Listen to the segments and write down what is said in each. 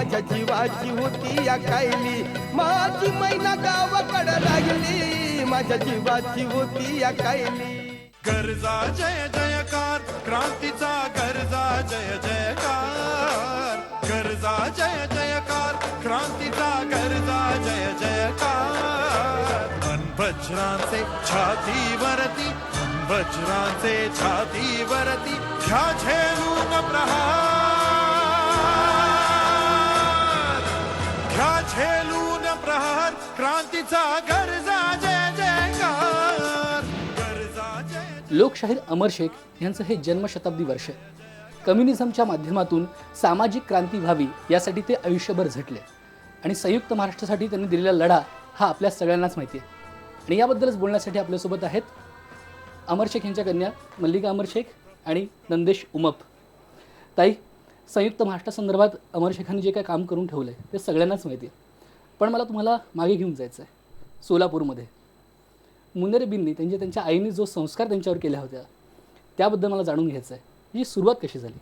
माझ्या जीवाची होती या कायली, माझी मैना गावाकडे राहिली, माझ्या जीवाची होती या कायली. गर्जा जय जयकार, क्रांतीचा गर्जा जय जयकार, गर्जा जय जयकार, क्रांतीचा गर्जा जय जयकार. वज्रांचे छातीवरती, वज्रांचे छातीवरती, घ्या झेलून प्रहार, घ्या झेलून प्रहार, क्रांतीचा गर्जा जय जयकार, गर्जा जय. लोकशाहीर अमर शेख यांचं हे जन्मशताब्दी वर्ष आहे. कम्युनिझमच्या माध्यमातून सामाजिक क्रांती व्हावी यासाठी ते आयुष्यभर झटले आणि संयुक्त महाराष्ट्रासाठी त्यांनी दिलेला लढा हा आपल्या सगळ्यांनाच माहिती आहे. आणि याबद्दलच बोलण्यासाठी आपल्यासोबत आहेत अमर शेख यांच्या कन्या मल्लिका अमर शेख आणि नंदेश उमप. ताई, संयुक्त महाराष्ट्रासंदर्भात अमर शेखांनी जे काय काम करून ठेवलं आहे ते सगळ्यांनाच माहिती आहे. पण मला तुम्हाला मागे घेऊन जायचं आहे सोलापूरमध्ये. मुन्नेरबींनी त्यांच्या आईने जो संस्कार त्यांच्यावर केल्या होत्या त्याबद्दल मला जाणून घ्यायचं आहे. ही सुरुवात कशी झाली?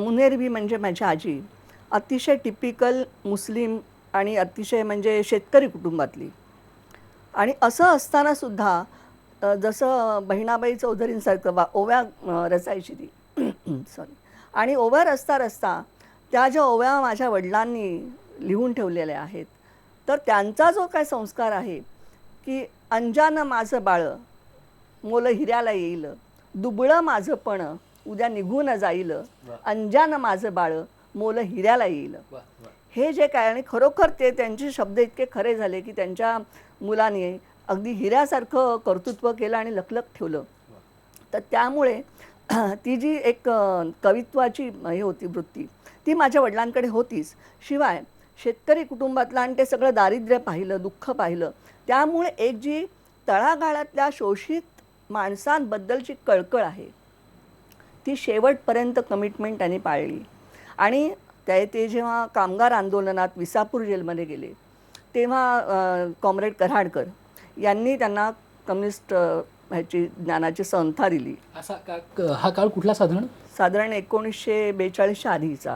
मुन्नेरबी म्हणजे माझी आजी अतिशय टिपिकल मुस्लिम आणि अतिशय म्हणजे शेतकरी कुटुंबातली. आणि असं असतानासुद्धा जसं बहिणाबाई चौधरींसारखं ओव्या रचायची ती सॉरी. आणि ओव्या रचता रचता त्या ज्या ओव्या माझ्या वडिलांनी लिहून ठेवलेल्या आहेत, तर त्यांचा जो काय संस्कार आहे की अंजान माझं बाळ मोल हिऱ्याला येईल, दुबळं माझं पण उद्या निघून जाईल, अंजान माझं बाळ मोल हिऱ्याला येईल. हे जे काय, आणि खरोखर ते त्यांचे शब्द इतके खरे झाले की त्यांच्या मुलाने अगदी हिऱ्यासारखं कर्तृत्व केलं आणि लखलख ठेवलं. तर त्यामुळे ती जी एक कवित्वाची हे होती वृत्ती ती माझ्या वडिलांकडे होतीच. शिवाय शेतकरी कुटुंबातलं आणि ते सगळं दारिद्र्य पाहिलं, दुःख पाहिलं, त्यामुळे एक जी तळागाळातल्या शोषित माणसांबद्दलची कळकळ आहे ती शेवटपर्यंत कमिटमेंट त्यांनी पाळली. आणि ते जेव्हा कामगार आंदोलनात विसापूर जेलमध्ये गेले तेव्हा कॉम्रेड कराडकर यांनी त्यांना कम्युनिस्ट ह्याची ज्ञानाची संस्था दिली. असा हा काळ कुठला साधारण 1942 आधीचा.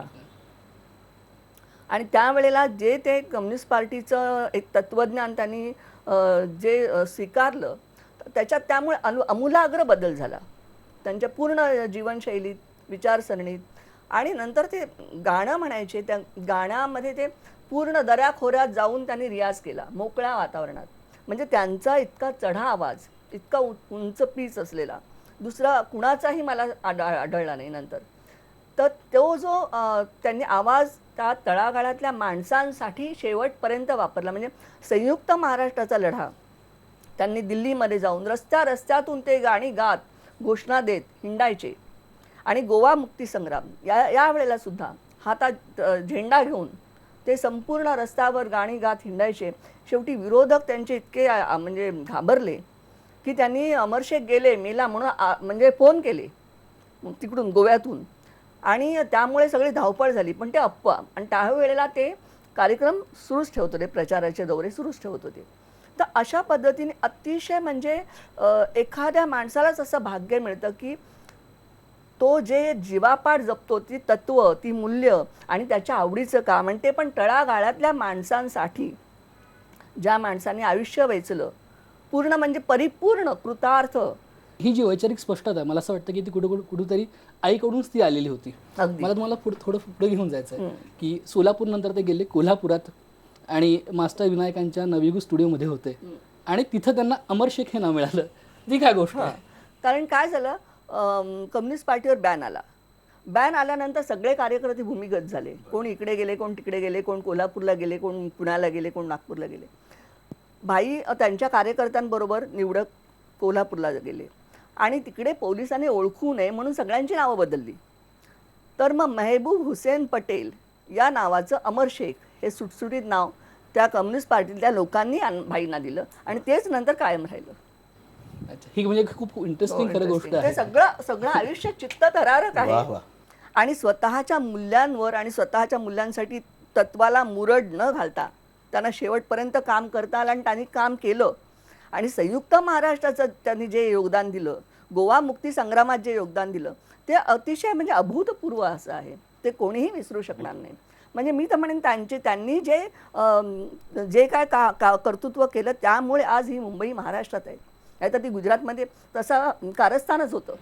आणि त्यावेळेला जे ते कम्युनिस्ट पार्टीचं एक तत्त्वज्ञान त्यांनी जे स्वीकारलं त्याच्यात त्यामुळे आमूलाग्र बदल झाला त्यांच्या पूर्ण जीवनशैलीत, विचारसरणीत. आणि नंतर ते गाणं म्हणायचे, त्या गाण्यामध्ये ते पूर्ण दऱ्याखोऱ्यात जाऊन त्यांनी रियाज केला मोकळ्या वातावरणात. म्हणजे त्यांचा इतका चढा आवाज, इतका उंच पीच असलेला दुसरा कुणाचाही मला आढळला नाही नंतर. तर तो जो त्यांनी आवाज त्या तळागाळातल्या माणसांसाठी शेवटपर्यंत वापरला. म्हणजे संयुक्त महाराष्ट्राचा लढा त्यांनी दिल्लीमध्ये जाऊन रस्त्यातून ते गाणी गात, घोषणा देत हिंडायचे. आणि गोवा मुक्ती संग्राम या वेळेला सुद्धा हातात झेंडा घेऊन ते संपूर्ण रस्त्यावर गाणी गात हिंडायचे. शेवटी विरोधक त्यांचे इतके म्हणजे घाबरले की त्यांनी अमर शेख गेले मेला म्हणून म्हणजे फोन केले तिकडून गोव्यातून. आणि त्यामुळे सगळी धावपळ झाली. पण ते अप्पा. आणि त्यावेळेला ते कार्यक्रम सुरूच ठेवत होते, प्रचाराचे दौरे सुरूच ठेवत होते. तर अशा पद्धतीने अतिशय म्हणजे एखाद्या माणसालाच असं भाग्य मिळतं की तो जे जीवापाड जपतो, ती तत्व, ती मूल्य आणि त्याच्या आवडीचं काम, आणि ते पण तळागाळातल्या माणसांसाठी, ज्या माणसांनी आयुष्य वेचलं पूर्ण म्हणजे परिपूर्ण कृतार्थ. ही जी वैचारिक स्पष्टता आहे मला असं वाटतं की ती कुठेतरी आईकडूनच ती आलेली होती. मला तुम्हाला थोडं पुढे घेऊन जायचं आहे की सोलापूर नंतर ते गेले कोल्हापुरात आणि मास्टर विनायकांच्या नवयुग स्टुडिओमध्ये होते आणि तिथं त्यांना अमर शेख हे नाव मिळालं. ती काय गोष्ट आहे? कारण काय झालं, कम्युनिस्ट पार्टीवर बॅन आला. बॅन आल्यानंतर सगळे कार्यकर्ते भूमिगत झाले. कोण इकडे गेले, कोण तिकडे गेले, कोण कोल्हापूरला गेले, कोण पुण्याला गेले, कोण नागपूरला गेले. भाई त्यांच्या कार्यकर्त्यांबरोबर निवडक कोल्हापूरला गेले आणि तिकडे पोलिसांनी ओळखू नये म्हणून सगळ्यांची नावं बदलली. तर मग मेहबूब हुसेन पटेल या नावाचं अमर शेख हे सुटसुटीत नाव त्या कम्युनिस्ट पार्टीतल्या लोकांनी भाईंना दिलं आणि तेच नंतर कायम राहिलं. ही म्हणजे खूप इंटरेस्टिंग खरं गोष्ट आहे. ते सगळं आयुष्य चित्तथरारक आहे. आणि स्वतःच्या मूल्यांवर आणि स्वतःच्या मूल्यांसाठी तत्वाला मुरड न घालता त्यांना शेवटपर्यंत काम करता आलं आणि त्यांनी काम केलं. आणि संयुक्त महाराष्ट्राचं त्यांनी जे योगदान दिलं, गोवा मुक्ती संग्रामात जे योगदान दिलं, ते अतिशय म्हणजे अभूतपूर्व असं आहे. ते कोणीही विसरू शकणार नाही. म्हणजे मी तर म्हणेन त्यांनी जे काय कर्तृत्व केलं त्यामुळे आज ही मुंबई महाराष्ट्रात आहे. नाही तर ती गुजरातमध्ये तसा कारस्थानच होतं.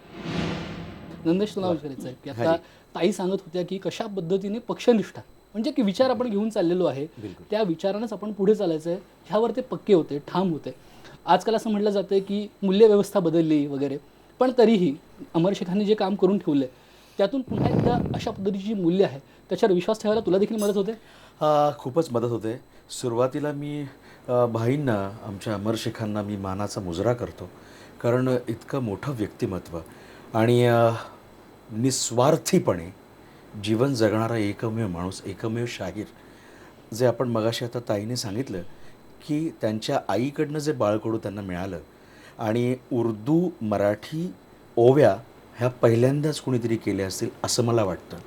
नंदेश तुला विचारायचं आहे की आता ताई सांगत होत्या की कशा पद्धतीने पक्षनिष्ठा म्हणजे की विचार आपण घेऊन चाललेलो आहे त्या विचारानंच आपण पुढे चालायचं आहे ह्यावर ते पक्के होते, ठाम होते. आजकाल असं म्हटलं जातं की मूल्यव्यवस्था बदलली वगैरे, पण तरीही अमर शेखांनी जे काम करून ठेवले त्यातून पुन्हा एकदा अशा पद्धतीची जी मूल्य आहे त्याच्यावर विश्वास ठेवायला तुला देखील मदत होते? खूपच मदत होते. सुरुवातीला मी भाईंना, आमच्या अमर शेखांना मी मानाचा मुजरा करतो, कारण इतकं मोठं व्यक्तिमत्व आणि निस्वार्थीपणे जीवन जगणारा एकमेव माणूस, एकमेव शाहीर. जे आपण मगाशी आता ताईने सांगितलं की त्यांच्या आईकडनं जे बाळकडू त्यांना मिळालं आणि उर्दू मराठी ओव्या ह्या पहिल्यांदाच कुणीतरी केल्या असतील असं मला वाटतं.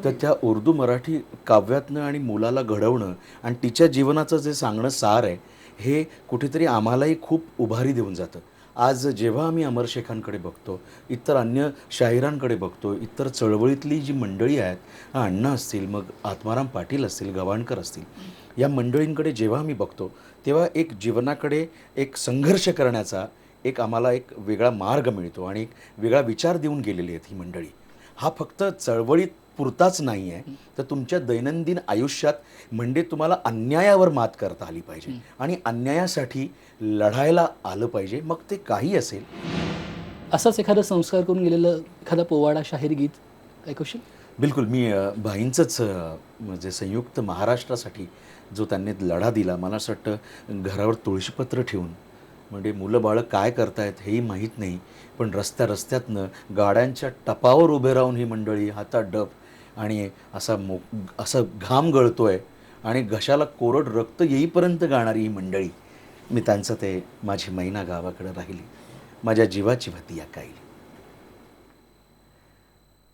तर त्या उर्दू मराठी काव्यातनं आणि मुलाला घडवणं आणि तिच्या जीवनाचं जे सांगणं सार आहे हे कुठेतरी आम्हालाही खूप उभारी देऊन जातं. आज जेव्हा आम्ही अमर शेखांकडे बघतो, इतर अन्य शाहिरांकडे बघतो, इतर चळवळीतली जी मंडळी आहेत, अण्णा असतील, मग आत्माराम पाटील असतील, गवाणकर असतील, या मंडळींकडे जेव्हा आम्ही बघतो तेव्हा एक जीवनाकडे एक संघर्ष करण्याचा आम्हाला एक वेगळा मार्ग मिळतो आणि एक वेगळा विचार देऊन गेलेली आहेत ही मंडळी. हा फक्त चळवळीत पुरताच नाही आहे, तर तुमच्या दैनंदिन आयुष्यात म्हणजे तुम्हाला अन्यायावर मात करता आली पाहिजे आणि अन्यायासाठी लढायला आलं पाहिजे, मग ते काही असेल. असंच एखादं संस्कार करून गेलेलं एखादा पोवाडा, शाहिरी गीत ऐकवशील? बिलकुल. मी भाईंचंच म्हणजे संयुक्त महाराष्ट्रासाठी जो त्यांनी लढा दिला, मला असं वाटतं घरावर तुळशीपत्र ठेवून, म्हणजे मुलं बाळं काय करतायत हेही माहीत नाही, पण रस्त्यातनं गाड्यांच्या टपावर उभे राहून ही मंडळी हातात डब आणि असा घाम गळतोय आणि घशाला कोरड रक्त येईपर्यंत गाणारी ही मंडळी. मी त्यांचं ते माझी मैना गावाकडे राहिली, माझ्या जीवाची भती या कायली.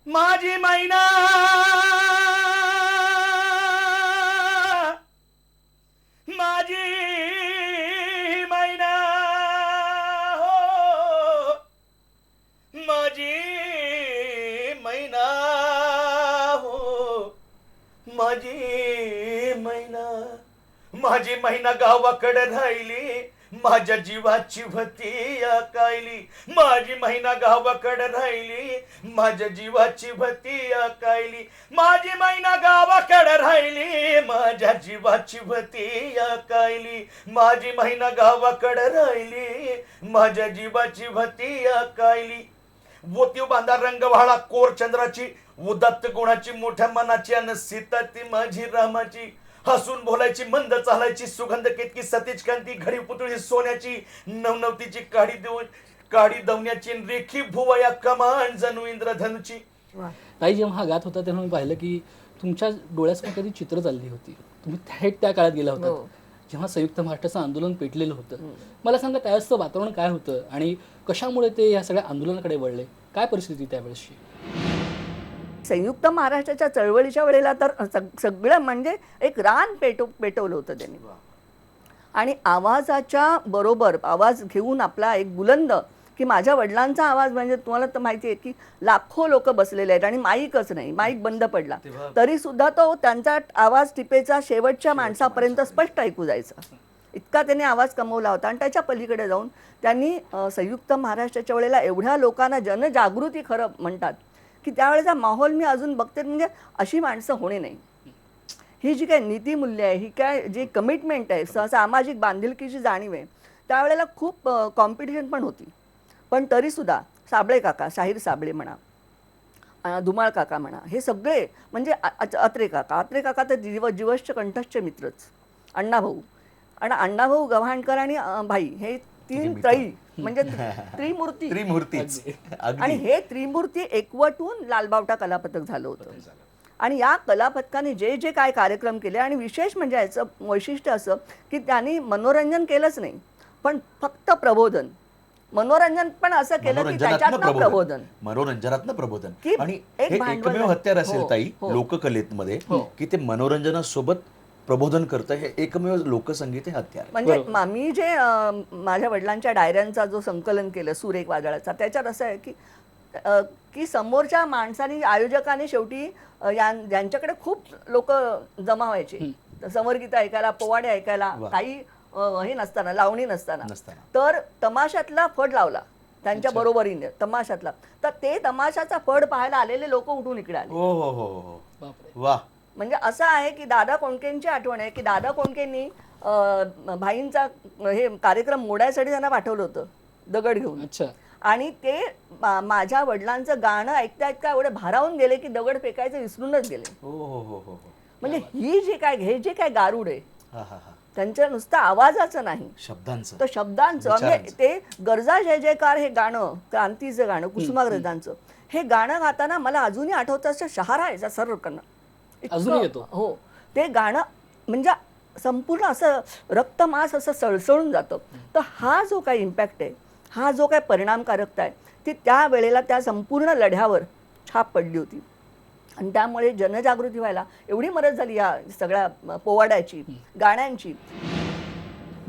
माझी मैना माझी मैना हो माझी मैना हो माझी मैना गावाकडे राहिली, माझ्या जीवाची भती अकायली. माझी मैना गावाकडे राहिली, माझ्या जीवाची भती अकायली. माझी मैना गावाकडे राहिली, माझ्या जीवाची भती अकायली. माझी मैना गावाकडे राहिली, माझ्या जीवाची भती अकायली. वोतीव बांधा रंग व्हाळा कोर चंद्राची, उदात्त गुणाची, मोठ्या मनाची, अन सीता ती माझी रामाची. हसून बोलायची, मंद चालायची, सुगंध केतकी, सतीज कांती, घडी पुतळी सोन्याची, नवनवतीची काडी दवण्याची, रेखी भुवया कमान जणू इंद्रधनुची. ताई जेव्हा हा गात होता तेव्हा मी पाहिलं की तुमच्या डोळ्यासमोर कधी चित्र चालली होती, तुम्ही थेट त्या काळात गेला होता जेव्हा संयुक्त महाराष्ट्राचं आंदोलन पेटलेलं होतं. मला सांगा त्यावेळेसचं वातावरण काय होतं आणि कशामुळे ते या सगळ्या आंदोलनाकडे वळले, काय परिस्थिती त्यावेळेसची? संयुक्त महाराष्ट्राच्या चळवळीच्या वेळेला तर सगळं म्हणजे एक रान पेटवलं होतं त्यांनी. आणि आवाजाच्या बरोबर आवाज घेऊन आपला एक बुलंद, की माझ्या वडिलांचा आवाज म्हणजे तुम्हाला तर माहिती आहे की लाखो लोक बसलेले आहेत आणि माईकच नाही, माईक बंद पडला तरी सुद्धा तो त्यांचा आवाज टिपेचा शेवटच्या माणसापर्यंत स्पष्ट ऐकू जायचा, इतका त्यांनी आवाज कमवला होता. आणि त्याच्या पलीकडे जाऊन त्यांनी संयुक्त महाराष्ट्राच्या वेळेला एवढ्या लोकांना जनजागृती खरं म्हणतात की त्यावेळेचा माहोल मी अजून बघते, म्हणजे अशी माणसं होणे नाही. ही जी काय नीतिमूल्य आहे, ही काय जी कमिटमेंट आहे, सामाजिक बांधिलकीची जाणीव आहे, त्यावेळेला खूप कॉम्पिटिशन पण होती. पण तरीसुद्धा साबळे काका, शाहीर साबळे म्हणा, धुमाळ काका म्हणा, हे सगळे म्हणजे अत्रे काका तर जीवश्च कंठश्च मित्रच, अण्णाभाऊ आणि अण्णाभाऊ गव्हाणकर आणि भाई, हे तीन त्रयी म्हणजे त्रिमूर्तीच. आणि हे त्रिमूर्ती एकवटून लालबावटा कलापथक झालं होतं. आणि या कलापथकाने जे जे काय कार्यक्रम केले, आणि विशेष म्हणजे याचं वैशिष्ट्य असं की त्यांनी मनोरंजन केलंच नाही, पण फक्त प्रबोधन, मनोरंजन पण असं केलं की त्याच्यातनं प्रबोधन, मनोरंजनातनं प्रबोधन. की आणि एक हे भांडवल एकमेव हत्यार असेल हो, ताई हो. लोककलेमध्ये की ते मनोरंजनासोबत प्रबोधन करतं, हे एकमेव लोकसंगीत हे हत्यार. म्हणजे मी जे माझ्या वडिलांच्या डायऱ्यांचा जो संकलन केलं सूर एक वादळाचा, त्याच्यात असं आहे की की समोरच्या माणसाने आयोजकाने शेवटी ज्यांच्याकडे खूप लोक जमा व्हायचे समरगीतं ऐकायला, पोवाडे ऐकायला, काही हे नसताना, लावणी नसताना, तर तमाशातला फड लावला त्यांच्या बरोबरीने तमाशातला, तर ते तमाशाचा फड पाहायला आलेले लोक उठून इकडे आले. हो हो हो हो बापरे. वा. म्हणजे असं आहे की दादा कोंडकेंची आठवण आहे की दादा कोंडकेंनी भाईंचा हे कार्यक्रम मोडायसाठी त्यांना पाठवलं होतं दगड घेऊन. अच्छा. आणि ते माझ्या वडिलांचं गाणं ऐकता ऐकता एवढे भारावून गेले की दगड फेकायचं विसरूनच गेले. हो हो हो हो हो. म्हणजे हे जे काय गारुड आहे हा हा हा. त्यांच्या नुसतं आवाजाचं नाही, शब्दांचं. तर शब्दांचं. म्हणजे ते गरजा जय जयकार हे गाणं, क्रांतीचं गाणं, कुसुमाग्रजांचं हे गाणं गाताना मला अजूनही आठवतं, असं शहारा यायचा सर्वकडनं. अजूनही येतो. हो, ते गाणं म्हणजे संपूर्ण असं रक्तमास असं सळसळून जातं. तर हा जो काही इम्पॅक्ट आहे, हा जो काही परिणामकारकता आहे, ती त्या वेळेला त्या संपूर्ण लढ्यावर छाप पडली होती. आणि त्यामुळे जनजागृती व्हायला एवढी मदत झाली या सगळ्या पोवाड्याची, गाण्यांची.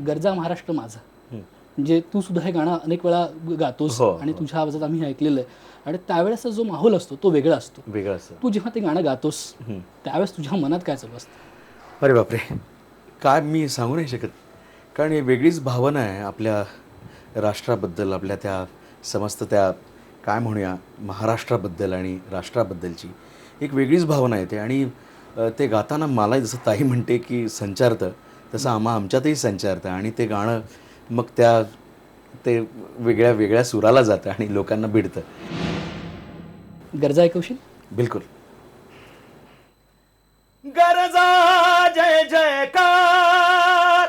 गरजा महाराष्ट्र माझा, म्हणजे तू सुद्धा हे गाणं अनेक वेळा गातोस आणि तुझ्या आवाजात आम्ही ऐकलेलं आहे. आणि त्यावेळेस जो माहोल असतो तो वेगळा असतो. वेगळा असतो. तू जेव्हा ते गाणं गातोस त्यावेळेस तुझ्या मनात काय चालू असतं? अरे बापरे, काय मी सांगू नाही शकत. कारण ही वेगळीच भावना आहे आपल्या राष्ट्राबद्दल, आपल्या त्या समस्त त्या काय म्हणूया महाराष्ट्राबद्दल आणि राष्ट्राबद्दलची एक वेगळीच भावना येते. आणि ते गाताना मला जसं ताई म्हणते की संचारतं, तसं आमच्यातही संचारतं. आणि ते गाणं मग ते वेगळ्या वेगळ्या सुराला जातं आणि लोकांना भिडतं. गरजा ऐकवशील? बिलकुल. गरजा जय जयकार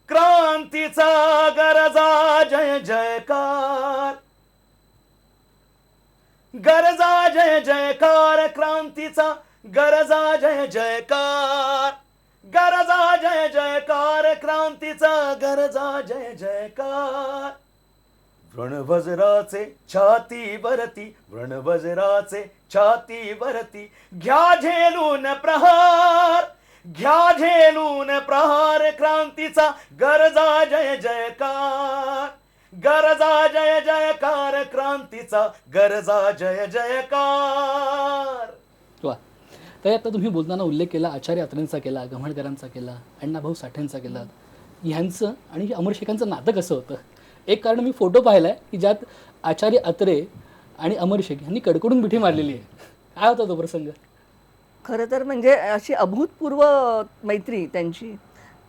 क्रांतीचा, गरजा जय जयकार, गरजा जय जयकार क्रांतीचा, गरजा जय जयकार, गरजा जय जयकार क्रांतीचा, गरजा जय जयकार. व्रणवज्राचे छाती वरती, व्रणवज्राचे छाती वरती, घ्या झेलून प्रहार, घ्या झेलून प्रहार क्रांतीचा, गरजा जय जयकार, गरजा जय जयकार क्रांतीचा, गरजा जय जयकार. वा. तर आता तुम्ही बोलताना उल्लेख केला आचार्य अत्रेंचा केला, गव्हाणकरांचा केला, अण्णाभाऊ साठेंचा केला. ह्यांचं आणि अमर शेखांचं नातं कसं होतं? एक कारण मी फोटो पाहिला आहे की ज्यात आचार्य अत्रे आणि अमर शेख यांनी कडकडून मिठी मारलेली आहे. काय होता तो प्रसंग? खरं तर म्हणजे अशी अभूतपूर्व मैत्री त्यांची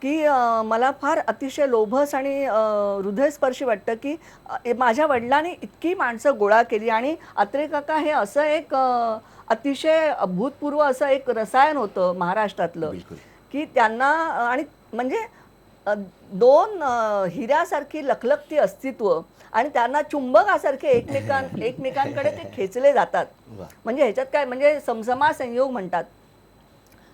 की मला फार अतिशय लोभस आणि हृदयस्पर्शी वाटतं की माझ्या वडिलांनी इतकी माणसं गोळा केली. आणि अत्रे काका हे असं एक अतिशय अभूतपूर्व असं एक रसायन होतं महाराष्ट्रातलं की त्यांना, आणि म्हणजे दोन हिऱ्यासारखी लखलखती अस्तित्व आणि त्यांना चुंबकासारखे एकमेकांकडे ते खेचले जातात. म्हणजे ह्याच्यात काय म्हणजे समसमा संयोग म्हणतात.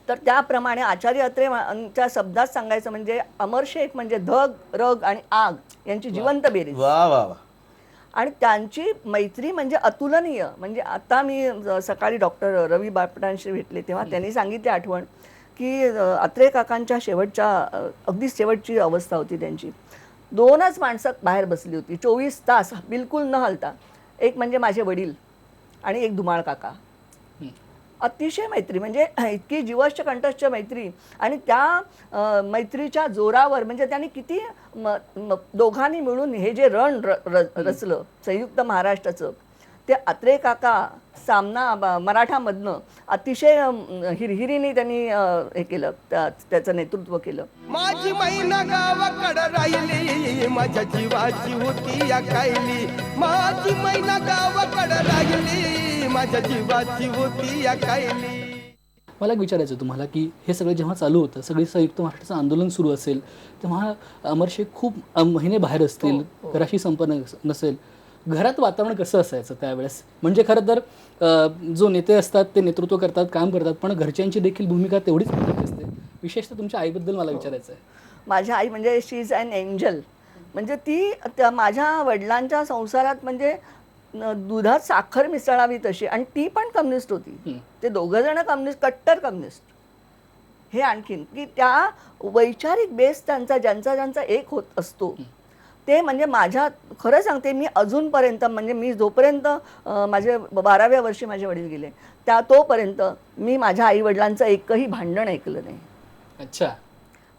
तर त्याप्रमाणे आचार्य अत्रेंच्या शब्दात सांगायचं म्हणजे अमर शेख म्हणजे धग, रग आणि आग यांची जिवंत बेरीज. वा वा वा. आणि त्यांची मैत्री म्हणजे अतुलनीय. म्हणजे आता मी सकाळी डॉक्टर रवी बापटांशी भेटले तेव्हा त्यांनी सांगितली आठवण की अत्रे काकांच्या अगदी शेवटची अवस्था होती त्यांची. दोनच माणसं बाहेर बसली होती 24 तास बिलकुल न हलता. एक म्हणजे माझे वडील आणि एक धुमाळ काका. अतिशय मैत्री म्हणजे इतकी जीवश्च कंठस्थ मैत्री. आणि त्या मैत्रीच्या जोरावर म्हणजे त्यांनी किती दोघांनी मिळून हे जे रण रचलं संयुक्त महाराष्ट्राचं, ते अत्रे काका सामना मराठामधनं अतिशय हिरहिरीने त्यांनी हे केलं, त्याचं नेतृत्व केलं. माझी मैना गावाकडं राहिली, माझ्या जीवाची होती या कायली. माझी मैना गावाकडं राहिली, माझ्या जीवाची होती या कायली. मला एक विचारायचं तुम्हाला की हे सगळं जेव्हा चालू होतं, सगळी संयुक्त महाराष्ट्राचं आंदोलन सुरू असेल तेव्हा अमर शेख खूप महिने बाहेर असतील, घराशी संपर्क नसेल. घरात वातावरण कसं असायचं त्यावेळेस? म्हणजे खरं तर जो नेते असतात ते नेतृत्व करतात, काम करतात, पण घरच्यांची देखील भूमिका तेवढीच महत्त्वाची असते. विशेषतः तुमच्या आईबद्दल मला विचारायचं आहे. माझ्या आई म्हणजे शी इज अन एंजल. म्हणजे ती माझ्या वडिलांच्या संसारात म्हणजे दुधात साखर मिसळावी तशी. आणि ती पण कम्युनिस्ट होती. ते दोघं जण कम्युनिस्ट, कट्टर कम्युनिस्ट. हे आणखीन की त्या वैचारिक बेस त्यांचा ज्यांचा एक होत असतो ते म्हणजे माझ्या खरं सांगते मी अजूनपर्यंत म्हणजे मी जोपर्यंत माझे 12व्या वर्षी माझे वडील गेले तोपर्यंत मी माझ्या आईवडिलांचं एकही भांडण ऐकलं नाही. अच्छा.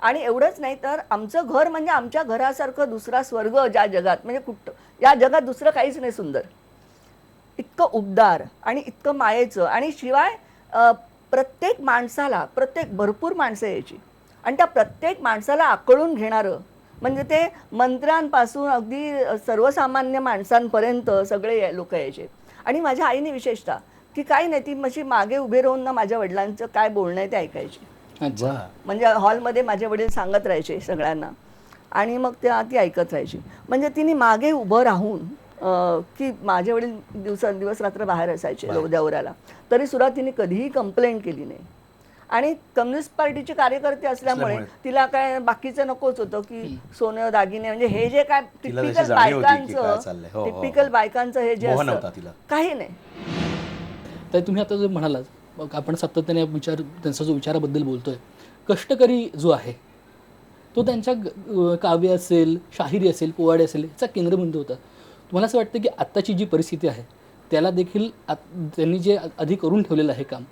आणि एवढंच नाही तर आमचं घर म्हणजे आमच्या घरासारखं दुसरा स्वर्ग ज्या जगात म्हणजे कुठं या जगात दुसरं काहीच नाही सुंदर. इतकं उबदार आणि इतकं मायेचं आणि शिवाय प्रत्येक माणसाला भरपूर माणसं यायची आणि त्या प्रत्येक माणसाला आकळून घेणारं म्हणजे ते मंत्र्यांपासून अगदी सर्वसामान्य माणसांपर्यंत सगळे लोक यायचे. आणि माझ्या आईने विशेषतः की काही नाही ती माझी मागे उभे राहून ना माझ्या वडिलांचं काय बोलणं आहे ते ऐकायची. अच्छा. म्हणजे हॉलमध्ये माझे वडील सांगत राहायचे सगळ्यांना आणि मग ती ऐकत राहायची. म्हणजे तिने मागे उभं राहून की माझे वडील दिवस रात्र बाहेर असायचे दौऱ्याला तरी सुद्धा तिने कधीही कंप्लेंट केली नाही. आणि कम्युनिस्ट पार्टीचे कार्यकर्ते असल्यामुळे तिला काय बाकीचं नकोच होतं की सोनं दागिने म्हणजे हे जे काय टिपिकल बायकांचं हे जे असतं काही नाही. तर तुम्ही आता जो म्हणालात मग आपण सातत्याने त्यांचा जो विचाराबद्दल बोलतोय कष्टकरी जो आहे तो त्यांच्या काव्य असेल शाहिरी असेल पोवाडे असेल याचा केंद्रबिंदू होता. तुम्हाला असं वाटतं की आत्ताची जी परिस्थिती आहे त्याला देखील त्यांनी जे आधी करून ठेवलेलं आहे काम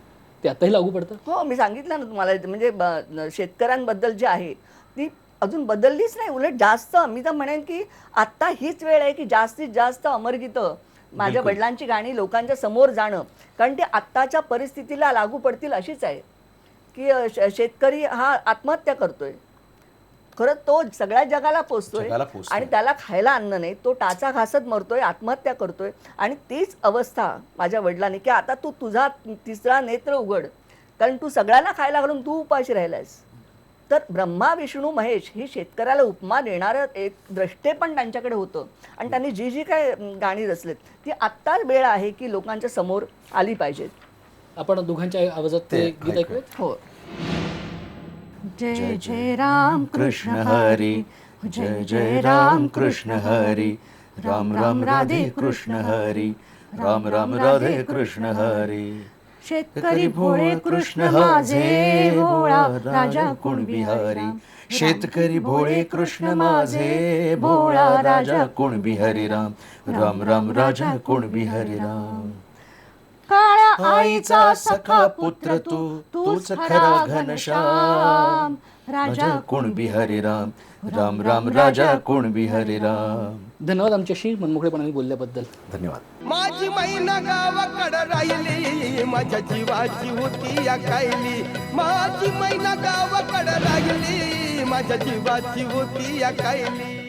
ते आताही लागू पडतं? हो मी सांगितलं ना तुम्हाला म्हणजे शेतकऱ्यांबद्दल जी आहे ती अजून बदललीच नाही उलट जास्त मी तर म्हणेन की आत्ता हीच वेळ आहे की जास्तीत जास्त अमरगीतं माझ्या वडिलांची गाणी लोकांच्या समोर जाणं कारण ती आत्ताच्या परिस्थितीला लागू पडतील अशीच आहे की शेतकरी हा आत्महत्या करतोय. खरं तो सगळ्या जगाला पोचतोय आणि त्याला खायला अन्न नाही तो टाचा घासत मरतोय आत्महत्या करतोय. आणि तीच अवस्था माझ्या वडिलांनी की आता तू तुझा तिसरा नेत्र उघड कारण तू सगळ्यांना खायला घालून तू उपाशी राहिलायस. तर ब्रह्मा विष्णू महेश ही शेतकऱ्याला उपमा देणारं एक द्रष्टे पण त्यांच्याकडे होतं आणि त्यांनी जी काय गाणी रचलेत ती आत्ता वेळ आहे की लोकांच्या समोर आली पाहिजेत. आपण दोघांच्या आवाजात ते गीत ऐकूयात. हो. जय जय राम कृष्ण हरी जय जय राम कृष्ण हरी राम राम राधे कृष्ण हरी राम राम राधे कृष्ण हरी. शेतकरी भोळे कृष्ण माझे भोळा राजा कुणबी हरी. शेतकरी भोळे कृष्ण माझे भोळा राजा कुणबी हरी राम राम राम राजा कुणबी हरी राम. काळ्या आईचा सखा पुत्र तूच खरा घनश्याम राजा कुणबी हरी राम राम राम राजा कुणबी हरी राम. धन्यवाद आमच्याशी मनमोकळेपणाने बोलल्याबद्दल. धन्यवाद. माझी मैना गावाकडं राहिली माझ्या जीवाची होती या कायली. माझी मैना गावाकडं राहिली माझ्या जीवाची होती या कायली.